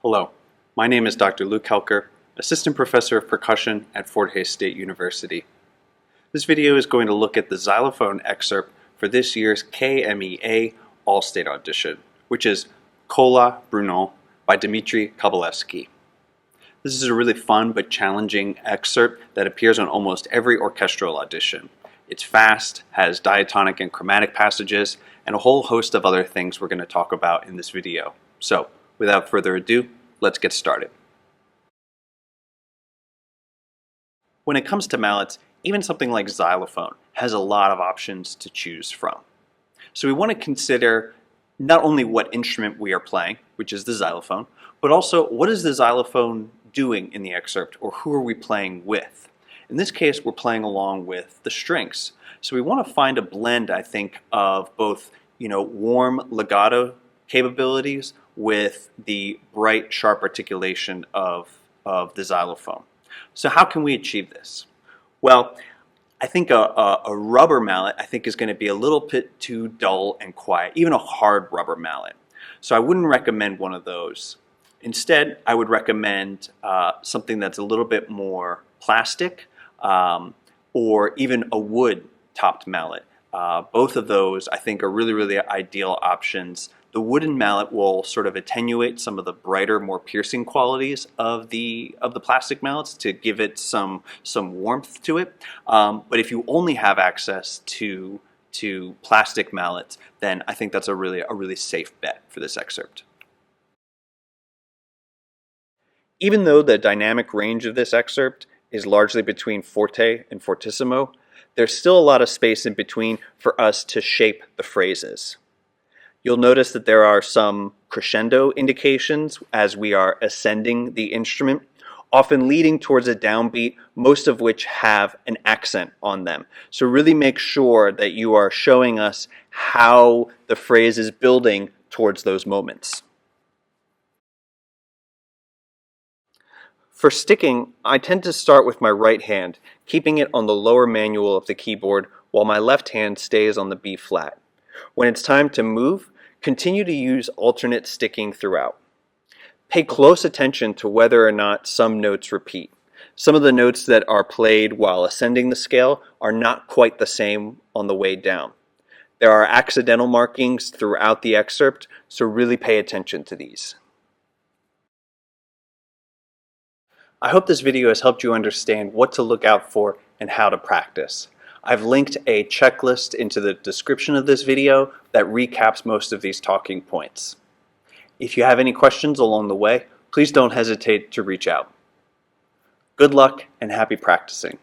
Hello, my name is Dr. Luke Helker, Assistant Professor of Percussion at Fort Hays State University. This video is going to look at the xylophone excerpt for this year's KMEA All-State Audition, which is Kola Breugnon by Dmitry Kovalevsky. This is a really fun but challenging excerpt that appears on almost every orchestral audition. It's fast, has diatonic and chromatic passages, and a whole host of other things we're going to talk about in this video. So, without further ado, let's get started. When it comes to mallets, even something like xylophone has a lot of options to choose from. So we want to consider not only what instrument we are playing, which is the xylophone, but also what is the xylophone doing in the excerpt, or who are we playing with? In this case, we're playing along with the strings. So we want to find a blend, I think, of both, warm legato capabilities with the bright, sharp articulation of the xylophone. So how can we achieve this? Well, I think a rubber mallet, is going to be a little bit too dull and quiet, even a hard rubber mallet. So I wouldn't recommend one of those. Instead, I would recommend something that's a little bit more plastic, or even a wood-topped mallet. Both of those, I think, are really, really ideal options. The wooden mallet will sort of attenuate some of the brighter, more piercing qualities of the plastic mallets to give it some warmth to it. But if you only have access to plastic mallets, then I think that's a really safe bet for this excerpt. Even though the dynamic range of this excerpt is largely between forte and fortissimo, there's still a lot of space in between for us to shape the phrases. You'll notice that there are some crescendo indications as we are ascending the instrument, often leading towards a downbeat, most of which have an accent on them. So really make sure that you are showing us how the phrase is building towards those moments. For sticking, I tend to start with my right hand, keeping it on the lower manual of the keyboard while my left hand stays on the B flat. When it's time to move, continue to use alternate sticking throughout. Pay close attention to whether or not some notes repeat. Some of the notes that are played while ascending the scale are not quite the same on the way down. There are accidental markings throughout the excerpt, so really pay attention to these. I hope this video has helped you understand what to look out for and how to practice. I've linked a checklist into the description of this video that recaps most of these talking points. If you have any questions along the way, please don't hesitate to reach out. Good luck and happy practicing.